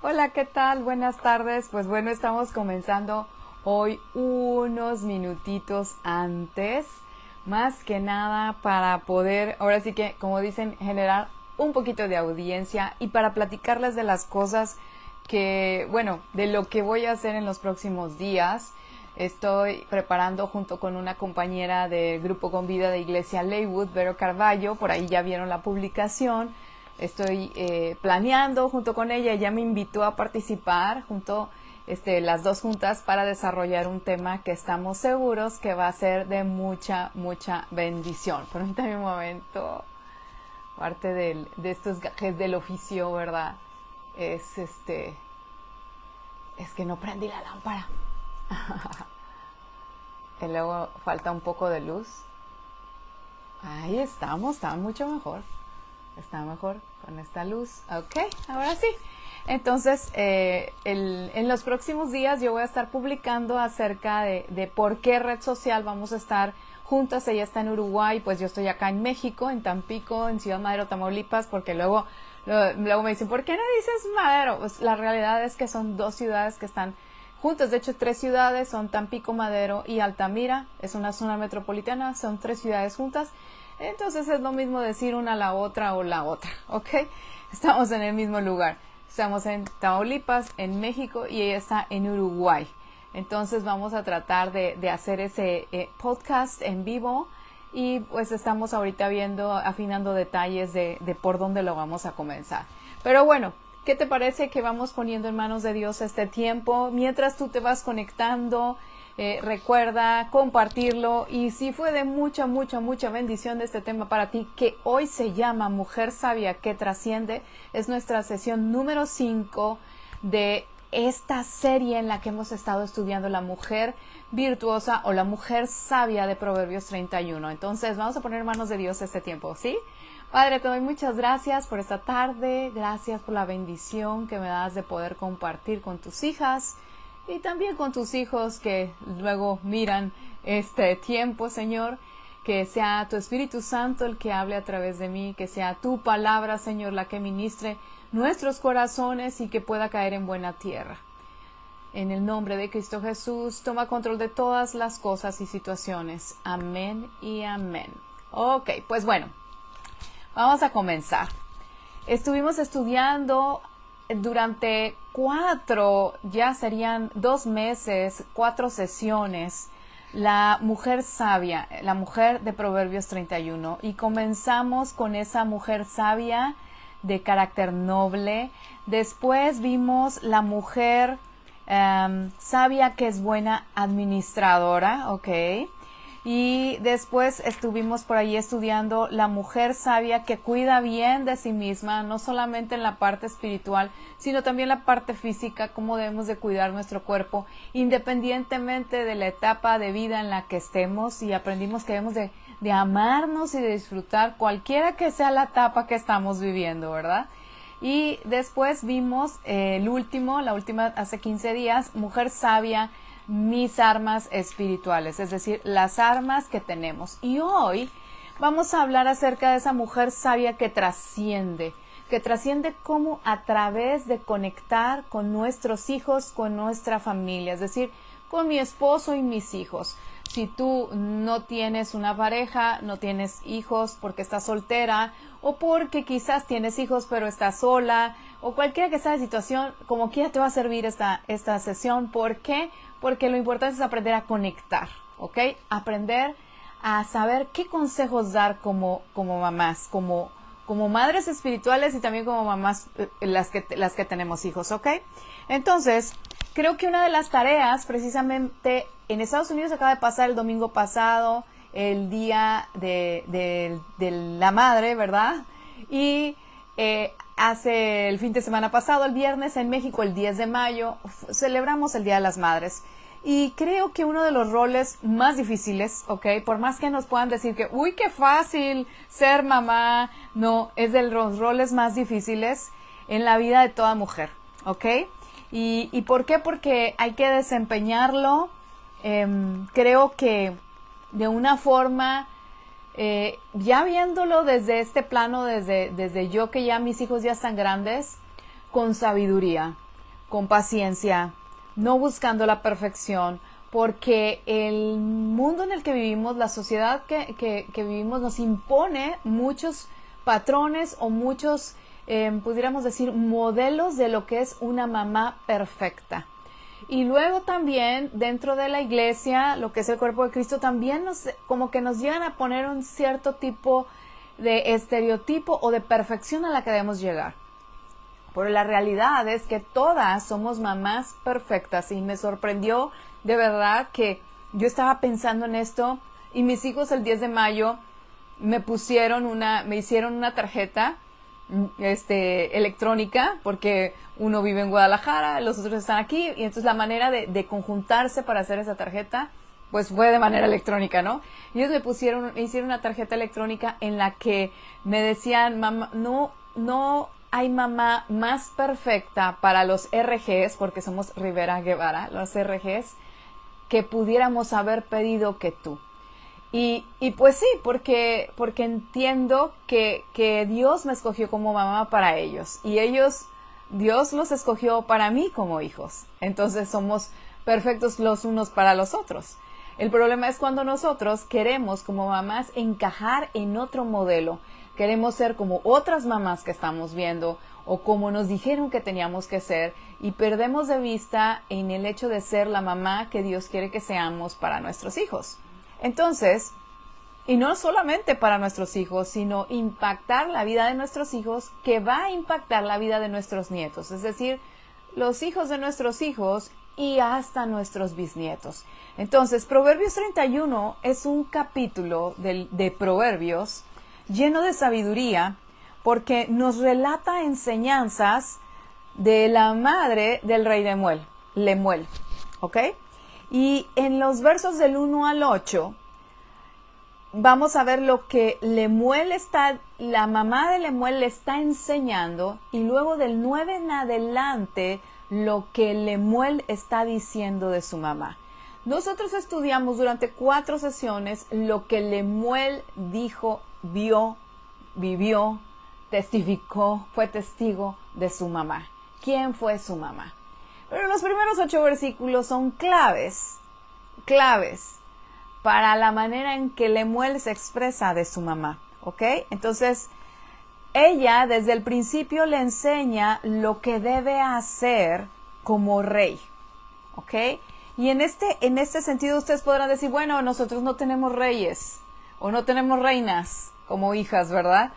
Hola, ¿qué tal? Buenas tardes. Pues bueno, estamos comenzando hoy unos minutitos antes, más que nada para poder, ahora sí que, como dicen, generar un poquito de audiencia y para platicarles de las cosas que, bueno, de lo que voy a hacer en los próximos días. Estoy preparando junto con una compañera del Grupo Con Vida de Iglesia Leywood, Vero Carballo, por ahí ya vieron la publicación. Estoy planeando junto con ella, ella me invitó a participar junto las dos juntas para desarrollar un tema que estamos seguros que va a ser de mucha bendición. Permítame un momento, parte de estos gajes del oficio, ¿verdad? Es es que no prendí la lámpara. Y luego falta un poco de luz. Ahí estamos, está mucho mejor. Está mejor con esta luz. Ok, ahora sí. Entonces, en los próximos días yo voy a estar publicando acerca de por qué red social vamos a estar juntas. Ella está en Uruguay, pues yo estoy acá en México, en Tampico, en Ciudad Madero, Tamaulipas, porque luego me dicen, ¿por qué no dices Madero? Pues la realidad es que son dos ciudades que están juntas. De hecho, tres ciudades son Tampico, Madero y Altamira. Es una zona metropolitana, son tres ciudades juntas. Entonces es lo mismo decir una a la otra o la otra, ¿ok? Estamos en el mismo lugar. Estamos en Tamaulipas, en México y ella está en Uruguay. Entonces vamos a tratar de hacer ese podcast en vivo y pues estamos ahorita viendo, afinando detalles de por dónde lo vamos a comenzar. Pero bueno, ¿qué te parece que vamos poniendo en manos de Dios este tiempo? Mientras tú te vas conectando, recuerda compartirlo y si fue de mucha bendición de este tema para ti, que hoy se llama Mujer Sabia que Trasciende, es nuestra sesión número 5 de esta serie en la que hemos estado estudiando la mujer virtuosa o la mujer sabia de Proverbios 31. Entonces vamos a poner en manos de Dios este tiempo, ¿sí? Padre, te doy muchas gracias por esta tarde, gracias por la bendición que me das de poder compartir con tus hijas y también con tus hijos que luego miran este tiempo, Señor. Que sea tu Espíritu Santo el que hable a través de mí, que sea tu palabra, Señor, la que ministre nuestros corazones y que pueda caer en buena tierra. En el nombre de Cristo Jesús, toma control de todas las cosas y situaciones. Amén y amén. Ok, pues bueno, vamos a comenzar. Estuvimos estudiando durante ya serían 2 meses, 4 sesiones, la mujer sabia, la mujer de Proverbios 31. Y comenzamos con esa mujer sabia de carácter noble. Después vimos la mujer sabia que es buena administradora, ¿ok? Y después estuvimos por ahí estudiando la mujer sabia que cuida bien de sí misma, no solamente en la parte espiritual, sino también la parte física, cómo debemos de cuidar nuestro cuerpo, independientemente de la etapa de vida en la que estemos, y aprendimos que debemos de amarnos y de disfrutar cualquiera que sea la etapa que estamos viviendo, ¿verdad? Y después vimos la última hace 15 días, mujer sabia, mis armas espirituales, es decir, las armas que tenemos. Y hoy vamos a hablar acerca de esa mujer sabia que trasciende como a través de conectar con nuestros hijos, con nuestra familia, es decir, con mi esposo y mis hijos. Si tú no tienes una pareja, no tienes hijos porque estás soltera o porque quizás tienes hijos pero estás sola o cualquiera que sea la situación, como quiera te va a servir esta sesión. ¿Por qué? Porque lo importante es aprender a conectar, ¿ok? Aprender a saber qué consejos dar como mamás, como madres espirituales y también como mamás las que tenemos hijos, ¿ok? Entonces, creo que una de las tareas, precisamente en Estados Unidos acaba de pasar el domingo pasado, el día de la madre, ¿verdad? Y hace el fin de semana pasado, el viernes, en México, el 10 de mayo, celebramos el Día de las Madres. Y creo que uno de los roles más difíciles, ¿ok? Por más que nos puedan decir que, uy, qué fácil ser mamá, no, es de los roles más difíciles en la vida de toda mujer, ¿ok? ¿Y por qué? Porque hay que desempeñarlo, creo que de una forma, ya viéndolo desde este plano, desde yo que ya mis hijos ya están grandes, con sabiduría. con paciencia, no buscando la perfección, porque el mundo en el que vivimos, la sociedad que vivimos nos impone muchos patrones o muchos, pudiéramos decir, modelos de lo que es una mamá perfecta. Y luego también dentro de la iglesia, lo que es el cuerpo de Cristo, también como que nos llegan a poner un cierto tipo de estereotipo o de perfección a la que debemos llegar. Pero la realidad es que todas somos mamás perfectas y me sorprendió de verdad que yo estaba pensando en esto y mis hijos el 10 de mayo me hicieron una tarjeta electrónica, porque uno vive en Guadalajara, los otros están aquí, y entonces la manera de conjuntarse para hacer esa tarjeta pues fue de manera electrónica, ¿no? Y ellos me hicieron una tarjeta electrónica en la que me decían, mamá, no hay mamá más perfecta para los RGs, porque somos Rivera Guevara, los RGs, que pudiéramos haber pedido que tú. Y pues sí, porque entiendo que Dios me escogió como mamá para ellos. Y Dios los escogió para mí como hijos. Entonces somos perfectos los unos para los otros. El problema es cuando nosotros queremos como mamás encajar en otro modelo. Queremos ser como otras mamás que estamos viendo o como nos dijeron que teníamos que ser y perdemos de vista en el hecho de ser la mamá que Dios quiere que seamos para nuestros hijos. Entonces, y no solamente para nuestros hijos, sino impactar la vida de nuestros hijos que va a impactar la vida de nuestros nietos, es decir, los hijos de nuestros hijos y hasta nuestros bisnietos. Entonces, Proverbios 31 es un capítulo de Proverbios lleno de sabiduría porque nos relata enseñanzas de la madre del rey Lemuel, ¿ok? Y en los versos del 1 al 8 vamos a ver lo que la mamá de Lemuel le está enseñando y luego del 9 en adelante lo que Lemuel está diciendo de su mamá. Nosotros estudiamos durante 4 sesiones lo que Lemuel dijo, vio, vivió, testificó, fue testigo de su mamá. ¿Quién fue su mamá? Pero los primeros 8 versículos son claves para la manera en que Lemuel se expresa de su mamá, ¿ok? Entonces, ella desde el principio le enseña lo que debe hacer como rey, ¿ok? Y en este sentido ustedes podrán decir, bueno, nosotros no tenemos reyes o no tenemos reinas como hijas, ¿verdad?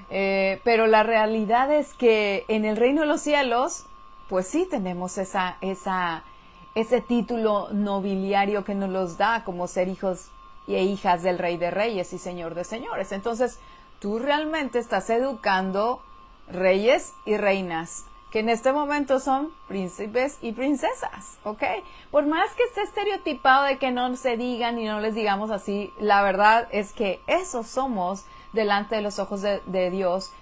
Pero la realidad es que en el reino de los cielos, pues sí tenemos ese título nobiliario que nos los da como ser hijos e hijas del Rey de Reyes y Señor de Señores. Entonces, tú realmente estás educando reyes y reinas, que en este momento son príncipes y princesas, ¿ok? Por más que esté estereotipado de que no se digan y no les digamos así, la verdad es que eso somos delante de los ojos de Dios,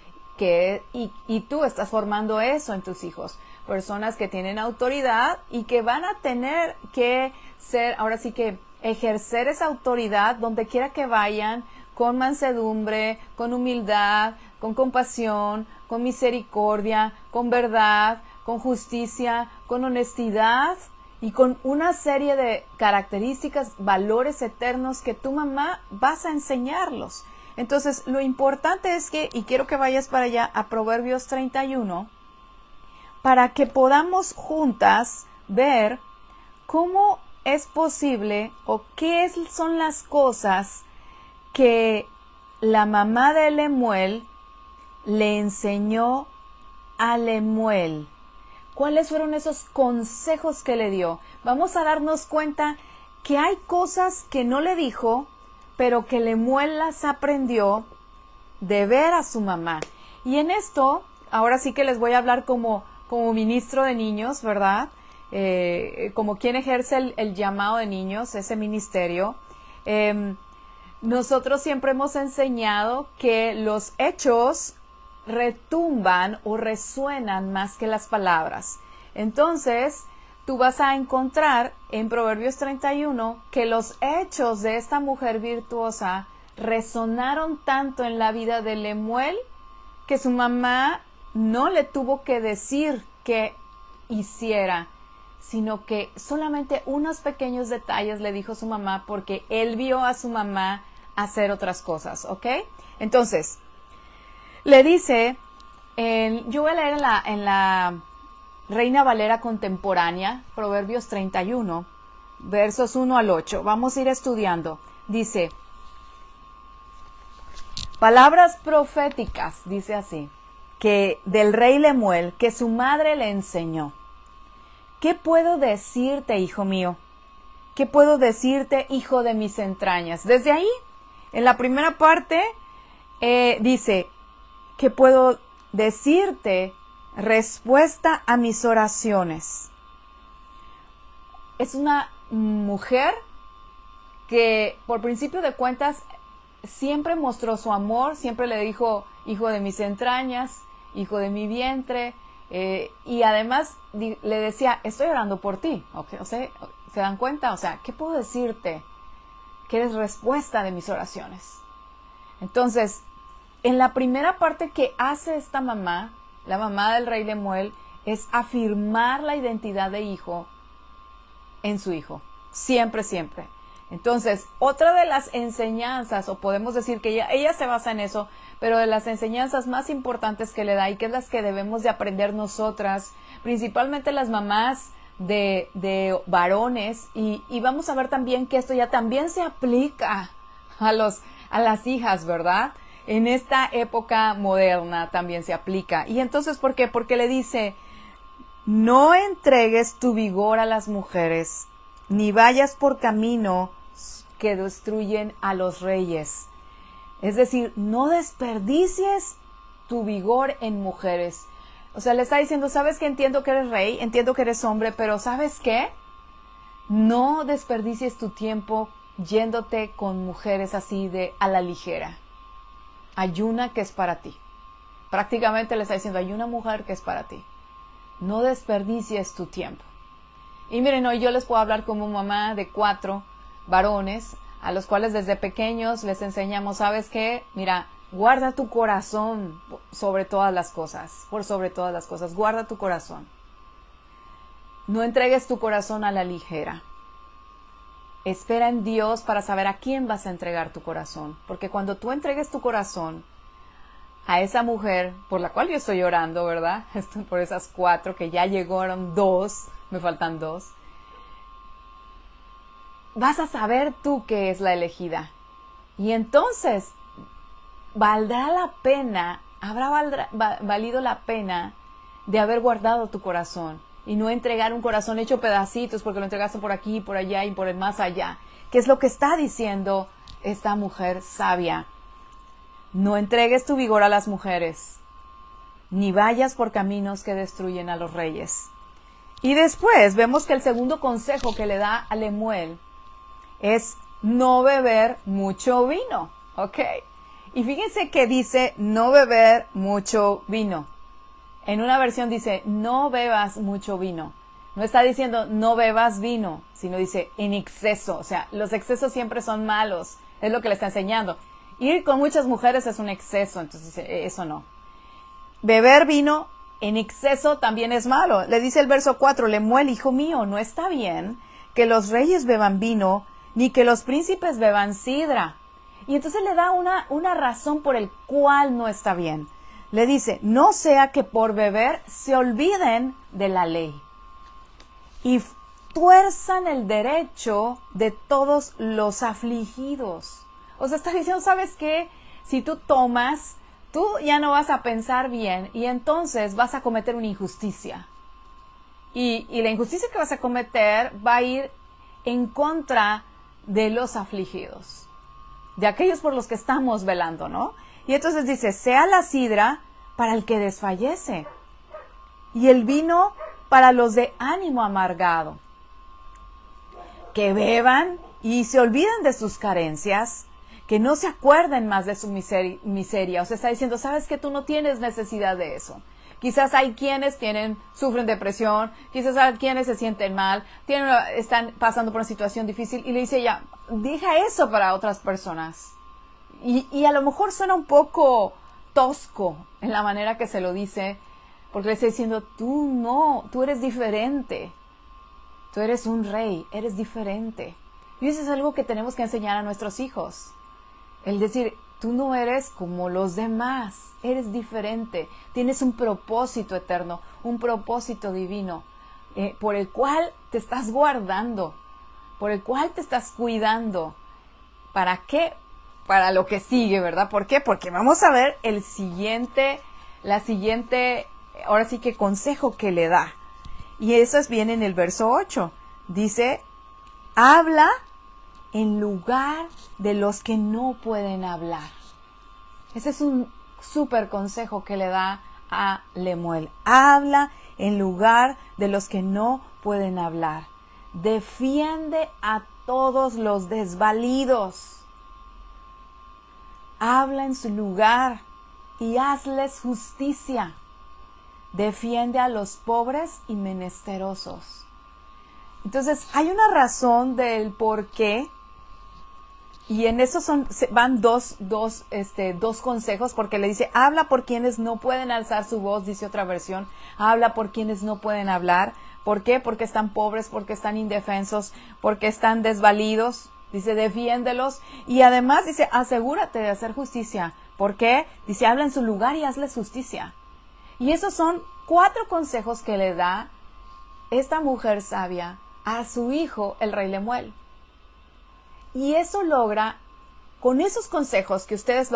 y tú estás formando eso en tus hijos. Personas que tienen autoridad y que van a tener que ser, ahora sí que ejercer esa autoridad donde quiera que vayan, con mansedumbre, con humildad, con compasión, con misericordia, con verdad, con justicia, con honestidad y con una serie de características, valores eternos que tu mamá vas a enseñarlos. Entonces, lo importante es que, y quiero que vayas para allá a Proverbios 31, para que podamos juntas ver cómo es posible o qué son las cosas que la mamá de Lemuel le enseñó a Lemuel. ¿Cuáles fueron esos consejos que le dio? Vamos a darnos cuenta que hay cosas que no le dijo, pero que Lemuel las aprendió de ver a su mamá. Y en esto, ahora sí que les voy a hablar como ministro de niños, ¿verdad? Como quien ejerce el llamado de niños, ese ministerio. Nosotros siempre hemos enseñado que los hechos retumban o resuenan más que las palabras. Entonces, tú vas a encontrar en Proverbios 31 que los hechos de esta mujer virtuosa resonaron tanto en la vida de Lemuel que su mamá no le tuvo que decir que hiciera, sino que solamente unos pequeños detalles le dijo su mamá porque él vio a su mamá hacer otras cosas, ¿ok? Entonces, le dice, yo voy a leer en la Reina Valera contemporánea, Proverbios 31, versos 1 al 8. Vamos a ir estudiando. Dice, palabras proféticas, dice así, que del rey Lemuel, que su madre le enseñó. ¿Qué puedo decirte, hijo mío? ¿Qué puedo decirte, hijo de mis entrañas? Desde ahí, en la primera parte, dice, ¿qué puedo decirte? Respuesta a mis oraciones. Es una mujer que, por principio de cuentas, siempre mostró su amor, siempre le dijo, hijo de mis entrañas, hijo de mi vientre, y además le decía, estoy orando por ti. Okay, o sea, ¿se dan cuenta? O sea, ¿qué puedo decirte? Que eres respuesta de mis oraciones. Entonces, en la primera parte que hace esta mamá, la mamá del rey Lemuel, es afirmar la identidad de hijo en su hijo. Siempre, siempre. Entonces, otra de las enseñanzas, o podemos decir que ella se basa en eso, pero de las enseñanzas más importantes que le da y que es las que debemos de aprender nosotras, principalmente las mamás de varones, y vamos a ver también que esto ya también se aplica a las hijas, ¿verdad? En esta época moderna también se aplica. Y entonces, ¿por qué? Porque le dice, no entregues tu vigor a las mujeres, ni vayas por camino que destruyen a los reyes. Es decir, no desperdicies tu vigor en mujeres. O sea, le está diciendo, ¿sabes qué? Entiendo que eres rey, entiendo que eres hombre, pero ¿sabes qué? No desperdicies tu tiempo yéndote con mujeres así a la ligera. Hay una que es para ti. Prácticamente le está diciendo, hay una mujer que es para ti. No desperdicies tu tiempo. Y miren, hoy yo les puedo hablar como mamá de 4 varones, a los cuales desde pequeños les enseñamos, ¿sabes qué? Mira, guarda tu corazón sobre todas las cosas, por sobre todas las cosas, guarda tu corazón. No entregues tu corazón a la ligera. Espera en Dios para saber a quién vas a entregar tu corazón, porque cuando tú entregues tu corazón a esa mujer, por la cual yo estoy orando, ¿verdad? Por esas 4 que ya llegaron 2, me faltan 2. Vas a saber tú que es la elegida. Y entonces, valdrá la pena, habrá valido la pena de haber guardado tu corazón y no entregar un corazón hecho pedacitos porque lo entregaste por aquí, por allá y por el más allá. ¿Qué es lo que está diciendo esta mujer sabia? No entregues tu vigor a las mujeres, ni vayas por caminos que destruyen a los reyes. Y después vemos que el segundo consejo que le da a Lemuel es no beber mucho vino, ¿ok? Y fíjense que dice no beber mucho vino. En una versión dice no bebas mucho vino. No está diciendo no bebas vino, sino dice en exceso. O sea, los excesos siempre son malos. Es lo que le está enseñando. Ir con muchas mujeres es un exceso, entonces dice eso no. Beber vino en exceso también es malo. Le dice el verso 4, Lemuel, hijo mío, no está bien que los reyes beban vino, ni que los príncipes beban sidra. Y entonces le da una razón por el cual no está bien. Le dice, no sea que por beber se olviden de la ley y tuerzan el derecho de todos los afligidos. O sea, está diciendo, ¿sabes qué? Si tú tomas, tú ya no vas a pensar bien y entonces vas a cometer una injusticia. Y la injusticia que vas a cometer va a ir en contra de los afligidos, de aquellos por los que estamos velando, ¿no? Y entonces dice, sea la sidra para el que desfallece y el vino para los de ánimo amargado, que beban y se olviden de sus carencias, que no se acuerden más de su miseria. O sea, está diciendo, ¿sabes que tú no tienes necesidad de eso? Quizás hay quienes sufren depresión, quizás hay quienes se sienten mal, están pasando por una situación difícil y le dice ella, deja eso para otras personas. Y a lo mejor suena un poco tosco en la manera que se lo dice, Porque le está diciendo, tú no, tú eres diferente. Tú eres un rey, eres diferente. Y eso es algo que tenemos que enseñar a nuestros hijos. El decir, tú no eres como los demás, eres diferente. Tienes un propósito eterno, un propósito divino, por el cual te estás guardando, por el cual te estás cuidando. ¿Para qué? Para lo que sigue, ¿verdad? ¿Por qué? Porque vamos a ver la siguiente, ahora sí que consejo que le da. Y eso es bien en el verso 8. Dice, habla en lugar de los que no pueden hablar. Ese es un súper consejo que le da a Lemuel. Habla en lugar de los que no pueden hablar. Defiende a todos los desvalidos. Habla en su lugar y hazles justicia. Defiende a los pobres y menesterosos. Entonces, hay una razón del por qué, y en eso van dos consejos, porque le dice, habla por quienes no pueden alzar su voz, dice otra versión, habla por quienes no pueden hablar. ¿Por qué? Porque están pobres, porque están indefensos, porque están desvalidos. Dice, defiéndelos, y además dice, asegúrate de hacer justicia. ¿Por qué? Dice, habla en su lugar y hazles justicia. Y esos son 4 consejos que le da esta mujer sabia a su hijo, el rey Lemuel. Y eso logra, con esos consejos que ustedes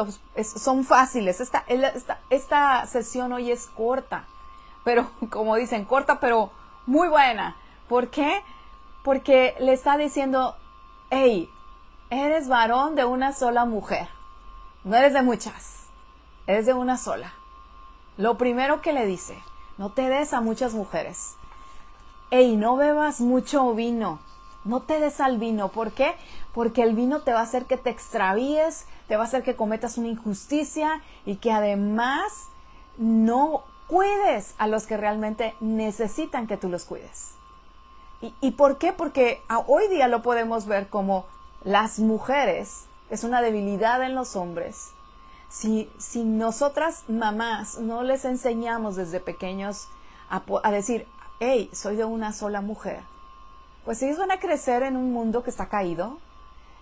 son fáciles. Esta sesión hoy es corta, pero como dicen, corta pero muy buena. ¿Por qué? Porque le está diciendo, hey, eres varón de una sola mujer. No eres de muchas, eres de una sola. Lo primero que le dice, no te des a muchas mujeres. Ey, no bebas mucho vino. No te des al vino. ¿Por qué? Porque el vino te va a hacer que te extravíes, te va a hacer que cometas una injusticia y que además no cuides a los que realmente necesitan que tú los cuides. ¿Y por qué? Porque hoy día lo podemos ver como las mujeres, es una debilidad en los hombres. Si nosotras mamás no les enseñamos desde pequeños a decir, hey, soy de una sola mujer, pues ellos van a crecer en un mundo que está caído,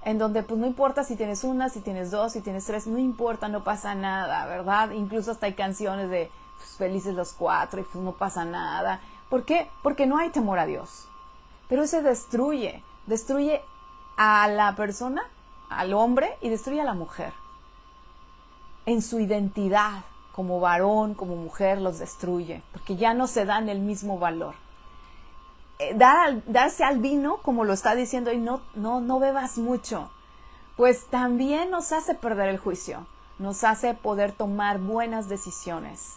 en donde pues no importa si tienes una, si tienes 2, si tienes 3, no importa, no pasa nada, ¿verdad? Incluso hasta hay canciones de pues, felices los 4 y pues no pasa nada. ¿Por qué? Porque no hay temor a Dios. Pero se destruye a la persona, al hombre, y destruye a la mujer. En su identidad, como varón, como mujer, los destruye, porque ya no se dan el mismo valor. Darse al vino, como lo está diciendo, y no bebas mucho, pues también nos hace perder el juicio, nos hace poder tomar buenas decisiones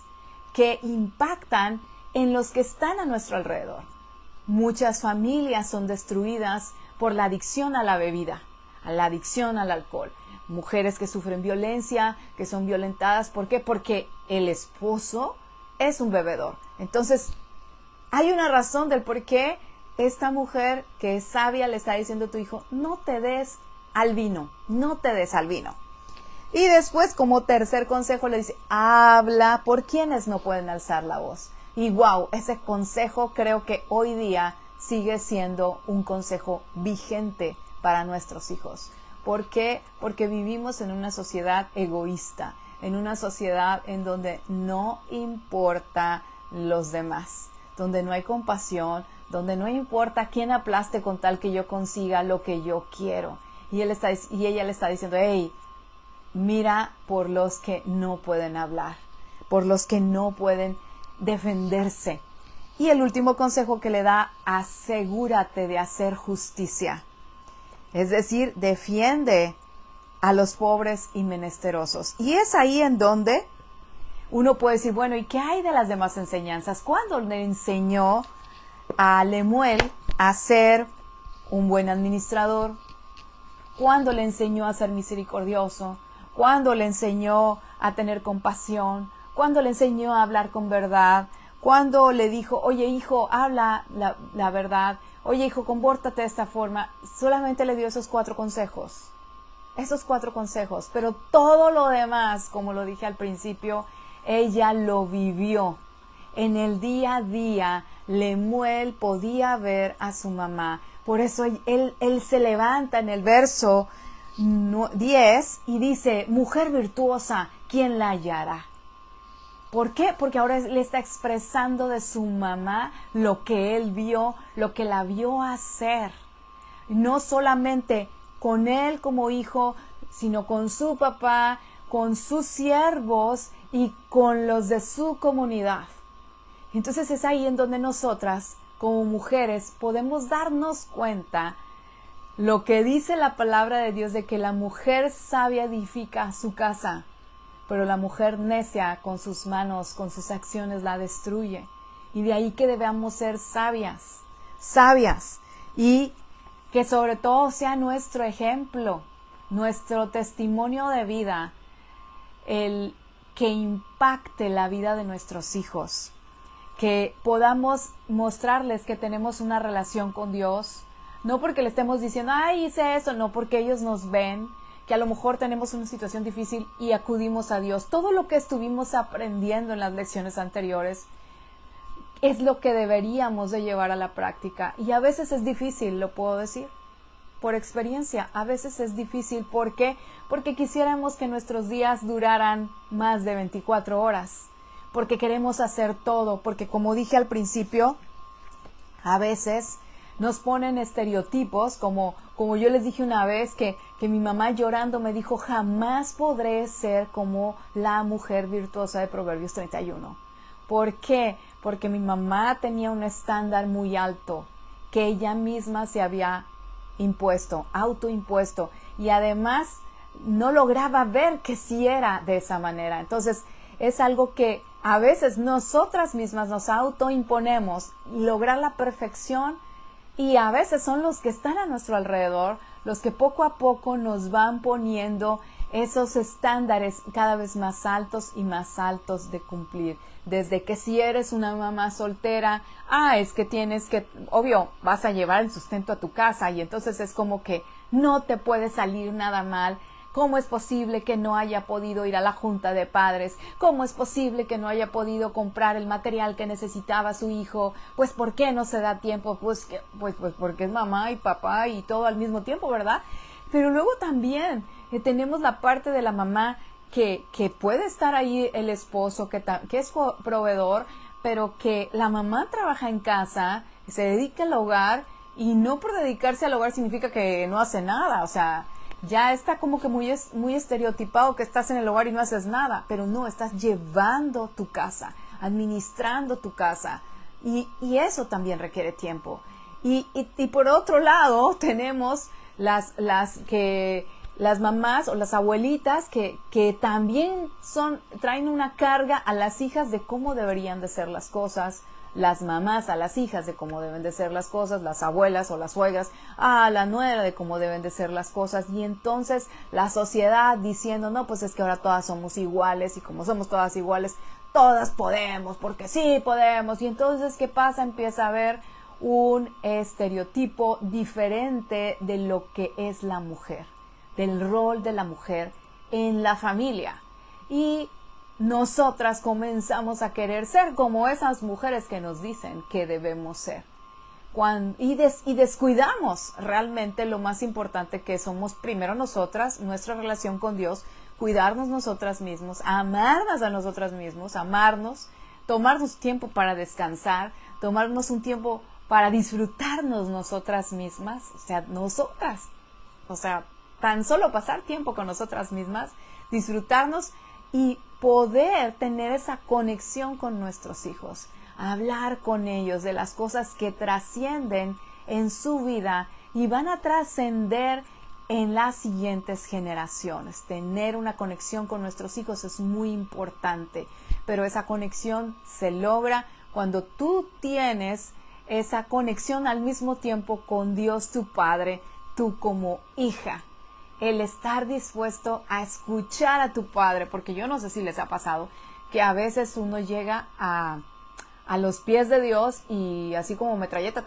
que impactan en los que están a nuestro alrededor. Muchas familias son destruidas por la adicción a la bebida, a la adicción al alcohol. Mujeres que sufren violencia, que son violentadas. ¿Por qué? Porque el esposo es un bebedor. Entonces, hay una razón del por qué esta mujer que es sabia le está diciendo a tu hijo, no te des al vino, no te des al vino. Y después, como tercer consejo, le dice, habla por quienes no pueden alzar la voz. Y wow, ese consejo creo que hoy día sigue siendo un consejo vigente para nuestros hijos. ¿Por qué? Porque vivimos en una sociedad egoísta, en una sociedad en donde no importa los demás, donde no hay compasión, donde no importa quién aplaste con tal que yo consiga lo que yo quiero. Y ella le está diciendo, hey, mira por los que no pueden hablar, por los que no pueden defenderse. Y el último consejo que le da, asegúrate de hacer justicia. Es decir, defiende a los pobres y menesterosos. Y es ahí en donde uno puede decir, bueno, ¿y qué hay de las demás enseñanzas? ¿Cuándo le enseñó a Lemuel a ser un buen administrador? ¿Cuándo le enseñó a ser misericordioso? ¿Cuándo le enseñó a tener compasión? ¿Cuándo le enseñó a hablar con verdad? ¿Cuándo le dijo, oye hijo, habla la verdad? Oye hijo, compórtate de esta forma. Solamente le dio esos 4 consejos. Esos 4 consejos. Pero todo lo demás, como lo dije al principio, ella lo vivió. en el día a día, Lemuel podía ver a su mamá. Por eso él se levanta en el verso 10 y dice, mujer virtuosa, ¿quién la hallará? ¿Por qué? Porque ahora le está expresando de su mamá lo que él vio, lo que la vio hacer. No solamente con él como hijo, sino con su papá, con sus siervos y con los de su comunidad. Entonces es ahí en donde nosotras, como mujeres, podemos darnos cuenta lo que dice la palabra de Dios de que la mujer sabia edifica su casa, pero la mujer necia con sus manos, con sus acciones la destruye. Y de ahí que debemos ser sabias, y que sobre todo sea nuestro ejemplo, nuestro testimonio de vida, el que impacte la vida de nuestros hijos, que podamos mostrarles que tenemos una relación con Dios, no porque le estemos diciendo, ay, hice eso, no, porque ellos nos ven, que a lo mejor tenemos una situación difícil y acudimos a Dios. Todo lo que estuvimos aprendiendo en las lecciones anteriores es lo que deberíamos de llevar a la práctica. Y a veces es difícil, lo puedo decir, por experiencia. A veces es difícil. ¿Por qué? Porque quisiéramos que nuestros días duraran más de 24 horas. Porque queremos hacer todo. Porque como dije al principio, a veces nos ponen estereotipos, como yo les dije una vez que mi mamá llorando me dijo, jamás podré ser como la mujer virtuosa de Proverbios 31. ¿Por qué? Porque mi mamá tenía un estándar muy alto que ella misma se había impuesto, autoimpuesto, y además no lograba ver que sí era de esa manera. Entonces es algo que a veces nosotras mismas nos autoimponemos, lograr la perfección, y a veces son los que están a nuestro alrededor los que poco a poco nos van poniendo esos estándares cada vez más altos y más altos de cumplir. Desde que si eres una mamá soltera, es que tienes que, obvio, vas a llevar el sustento a tu casa, y entonces es como que no te puede salir nada mal. ¿Cómo es posible que no haya podido ir a la junta de padres? ¿Cómo es posible que no haya podido comprar el material que necesitaba su hijo? Pues ¿por qué no se da tiempo? Pues porque es mamá y papá y todo al mismo tiempo, ¿verdad? Pero luego también tenemos la parte de la mamá que puede estar ahí el esposo, que es proveedor, pero que la mamá trabaja en casa, se dedica al hogar, y no por dedicarse al hogar significa que no hace nada. O sea, ya está como que muy estereotipado que estás en el hogar y no haces nada, pero no, estás llevando tu casa, administrando tu casa, y eso también requiere tiempo. Y por otro lado tenemos las mamás o las abuelitas que también traen una carga a las hijas de cómo deberían de ser las cosas, las mamás a las hijas de cómo deben de ser las cosas, las abuelas o las suegras a la nuera de cómo deben de ser las cosas, y entonces la sociedad diciendo, no, pues es que ahora todas somos iguales, y como somos todas iguales, todas podemos, porque sí podemos. Y entonces, ¿qué pasa? Empieza a haber un estereotipo diferente de lo que es la mujer, del rol de la mujer en la familia, y nosotras comenzamos a querer ser como esas mujeres que nos dicen que debemos ser. Y descuidamos realmente lo más importante, que somos primero nosotras, nuestra relación con Dios, cuidarnos nosotras mismos, amarnos a nosotras mismos, amarnos, tomarnos tiempo para descansar, tomarnos un tiempo para disfrutarnos nosotras mismas, tan solo pasar tiempo con nosotras mismas, disfrutarnos y poder tener esa conexión con nuestros hijos, hablar con ellos de las cosas que trascienden en su vida y van a trascender en las siguientes generaciones. Tener una conexión con nuestros hijos es muy importante, pero esa conexión se logra cuando tú tienes esa conexión al mismo tiempo con Dios tu Padre, tú como hija. El estar dispuesto a escuchar a tu padre, porque yo no sé si les ha pasado que a veces uno llega a los pies de Dios y así como metralleta,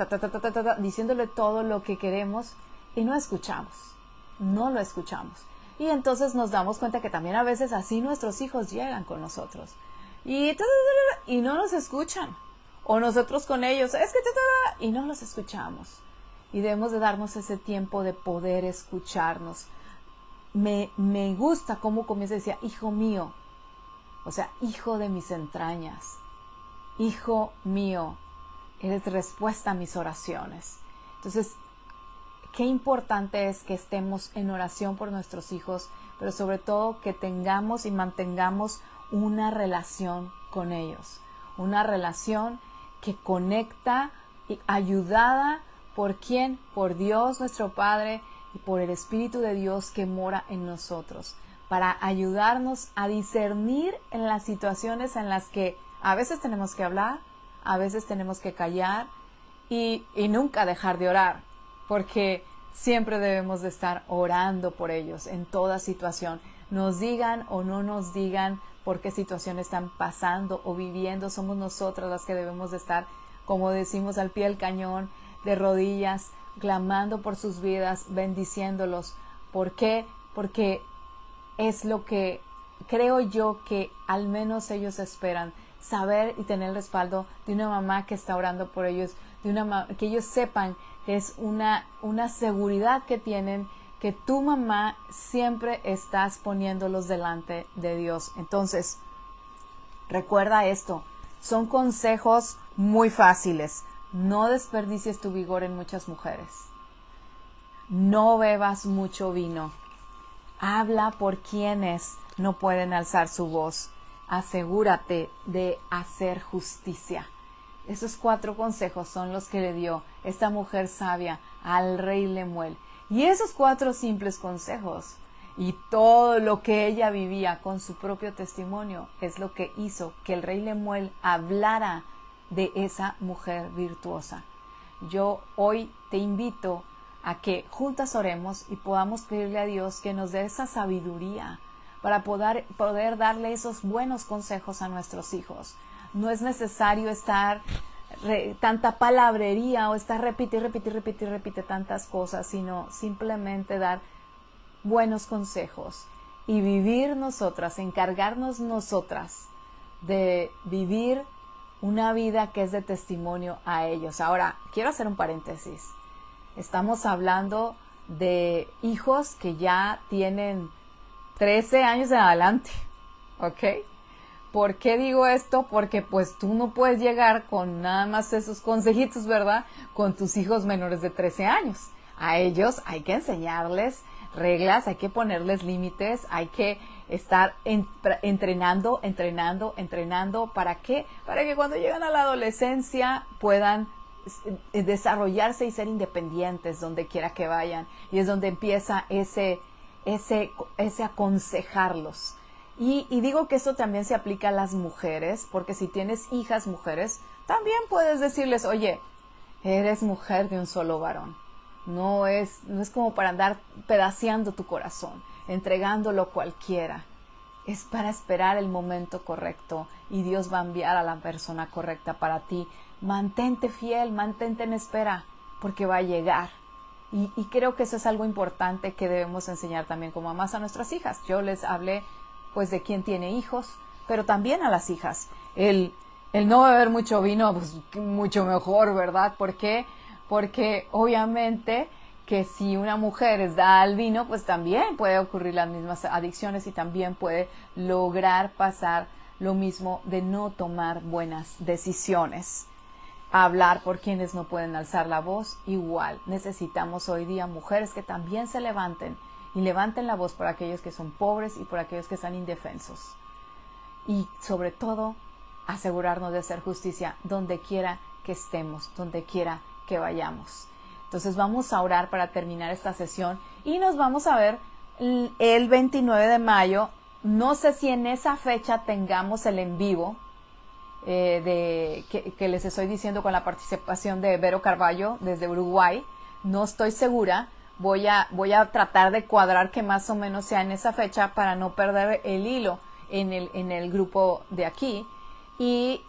diciéndole todo lo que queremos, y no lo escuchamos. Y entonces nos damos cuenta que también a veces así nuestros hijos llegan con nosotros. y no nos escuchan. O nosotros con ellos, es que y no los escuchamos. Y debemos de darnos ese tiempo de poder escucharnos. Me gusta cómo comienza, decía, hijo mío, o sea, hijo de mis entrañas, hijo mío, eres respuesta a mis oraciones. Entonces, qué importante es que estemos en oración por nuestros hijos, pero sobre todo que tengamos y mantengamos una relación con ellos, una relación que conecta y ayudada por quién, por Dios nuestro Padre y por el Espíritu de Dios que mora en nosotros, para ayudarnos a discernir en las situaciones en las que a veces tenemos que hablar, a veces tenemos que callar y nunca dejar de orar, porque siempre debemos de estar orando por ellos en toda situación. Nos digan o no nos digan por qué situación están pasando o viviendo, somos nosotras las que debemos de estar, como decimos, al pie del cañón, de rodillas, clamando por sus vidas, bendiciéndolos. ¿Por qué? Porque es lo que creo yo que al menos ellos esperan, saber y tener el respaldo de una mamá que está orando por ellos, que ellos sepan que es una seguridad que tienen, que tu mamá siempre estás poniéndolos delante de Dios. Entonces, recuerda esto, son consejos muy fáciles. No desperdicies tu vigor en muchas mujeres. No bebas mucho vino. Habla por quienes no pueden alzar su voz. Asegúrate de hacer justicia. Esos 4 consejos son los que le dio esta mujer sabia al rey Lemuel. Y esos 4 simples consejos y todo lo que ella vivía con su propio testimonio es lo que hizo que el rey Lemuel hablara de esa mujer virtuosa. Yo hoy te invito a que juntas oremos y podamos pedirle a Dios que nos dé esa sabiduría para poder darle esos buenos consejos a nuestros hijos. No es necesario estar tanta palabrería o estar repite tantas cosas, sino simplemente dar buenos consejos y vivir nosotras, encargarnos nosotras de vivir una vida que es de testimonio a ellos. Ahora, quiero hacer un paréntesis. Estamos hablando de hijos que ya tienen 13 años en adelante, ¿ok? ¿Por qué digo esto? Porque pues tú no puedes llegar con nada más esos consejitos, ¿verdad? Con tus hijos menores de 13 años. A ellos hay que enseñarles reglas, hay que ponerles límites, hay que estar entrenando. ¿Para qué? Para que cuando llegan a la adolescencia puedan desarrollarse y ser independientes donde quiera que vayan. Y es donde empieza ese aconsejarlos. Y digo que esto también se aplica a las mujeres, porque si tienes hijas mujeres, también puedes decirles, oye, eres mujer de un solo varón. No es como para andar pedaceando tu corazón, entregándolo a cualquiera. Es para esperar el momento correcto y Dios va a enviar a la persona correcta para ti. Mantente fiel, mantente en espera, porque va a llegar. Y creo que eso es algo importante que debemos enseñar también como mamás a nuestras hijas. Yo les hablé pues de quien tiene hijos, pero también a las hijas. El no beber mucho vino, pues mucho mejor, ¿verdad? ¿Por qué? Porque obviamente que si una mujer es dada al vino, pues también puede ocurrir las mismas adicciones y también puede lograr pasar lo mismo de no tomar buenas decisiones. Hablar por quienes no pueden alzar la voz, igual. Necesitamos hoy día mujeres que también se levanten y levanten la voz por aquellos que son pobres y por aquellos que están indefensos. Y sobre todo, asegurarnos de hacer justicia donde quiera que estemos, donde quiera que vayamos. Entonces vamos a orar para terminar esta sesión y nos vamos a ver el 29 de mayo. No sé si en esa fecha tengamos el en vivo que les estoy diciendo con la participación de Vero Carballo desde Uruguay. No estoy segura. Voy a tratar de cuadrar que más o menos sea en esa fecha para no perder el hilo en el grupo de aquí. Y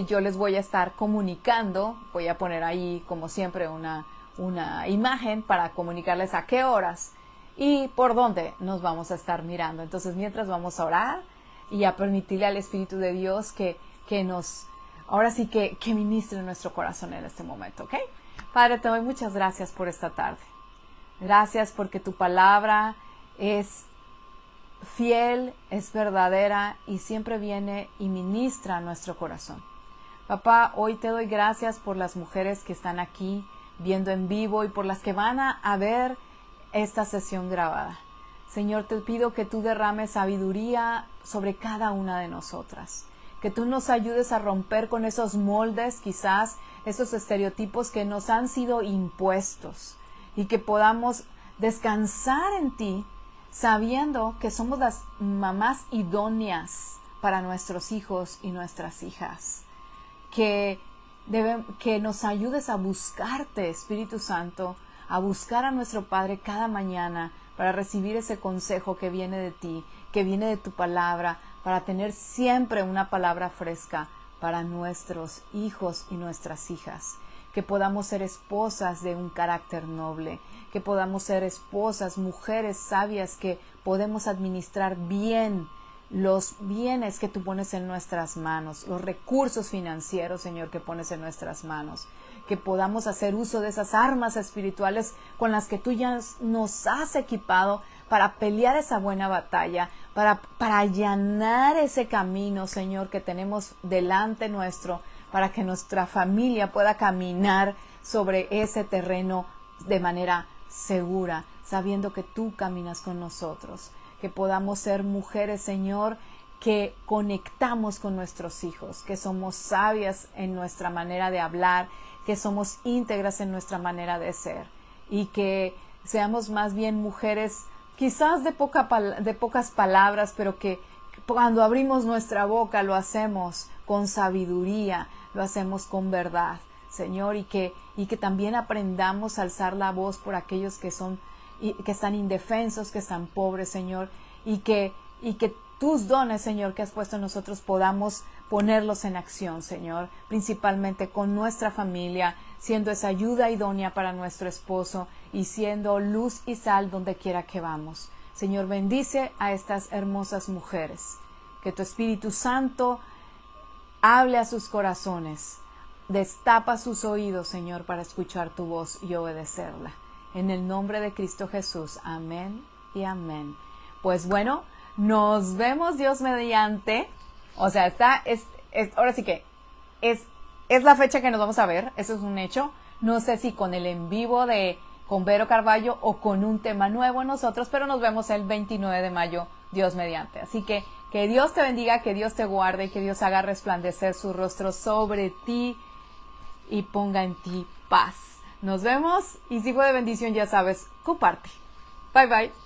yo les voy a estar comunicando, voy a poner ahí como siempre una imagen para comunicarles a qué horas y por dónde nos vamos a estar mirando. Entonces mientras vamos a orar y a permitirle al Espíritu de Dios que nos, ahora sí que ministre en nuestro corazón en este momento, ¿ok? Padre, te doy muchas gracias por esta tarde. Gracias porque tu palabra es fiel, es verdadera y siempre viene y ministra a nuestro corazón. Papá, hoy te doy gracias por las mujeres que están aquí viendo en vivo y por las que van a ver esta sesión grabada. Señor, te pido que tú derrames sabiduría sobre cada una de nosotras, que tú nos ayudes a romper con esos moldes, quizás esos estereotipos que nos han sido impuestos, y que podamos descansar en ti, sabiendo que somos las mamás idóneas para nuestros hijos y nuestras hijas. Que nos ayudes a buscarte, Espíritu Santo, a buscar a nuestro Padre cada mañana para recibir ese consejo que viene de ti, que viene de tu palabra, para tener siempre una palabra fresca para nuestros hijos y nuestras hijas. Que podamos ser esposas de un carácter noble, que podamos ser esposas, mujeres sabias, que podemos administrar bien los bienes que tú pones en nuestras manos, los recursos financieros, Señor, que pones en nuestras manos, que podamos hacer uso de esas armas espirituales con las que tú ya nos has equipado para pelear esa buena batalla, para allanar ese camino, Señor, que tenemos delante nuestro, para que nuestra familia pueda caminar sobre ese terreno de manera segura, sabiendo que tú caminas con nosotros. Que podamos ser mujeres, Señor, que conectamos con nuestros hijos, que somos sabias en nuestra manera de hablar, que somos íntegras en nuestra manera de ser, y que seamos más bien mujeres quizás de pocas palabras, pero que cuando abrimos nuestra boca lo hacemos con sabiduría, lo hacemos con verdad, Señor, y que también aprendamos a alzar la voz por aquellos que están indefensos, que están pobres, Señor, y que tus dones, Señor, que has puesto en nosotros podamos ponerlos en acción, Señor, principalmente con nuestra familia, siendo esa ayuda idónea para nuestro esposo y siendo luz y sal donde quiera que vamos. Señor, bendice a estas hermosas mujeres, que tu Espíritu Santo hable a sus corazones, destapa sus oídos, Señor, para escuchar tu voz y obedecerla. En el nombre de Cristo Jesús, amén y amén. Pues bueno, nos vemos Dios mediante. O sea, ahora sí que es la fecha que nos vamos a ver, eso es un hecho. No sé si con el en vivo con Vero Carballo o con un tema nuevo nosotros, pero nos vemos el 29 de mayo, Dios mediante. Así que Dios te bendiga, que Dios te guarde y que Dios haga resplandecer su rostro sobre ti y ponga en ti paz. Nos vemos y si fue de bendición, ya sabes, comparte. Bye bye.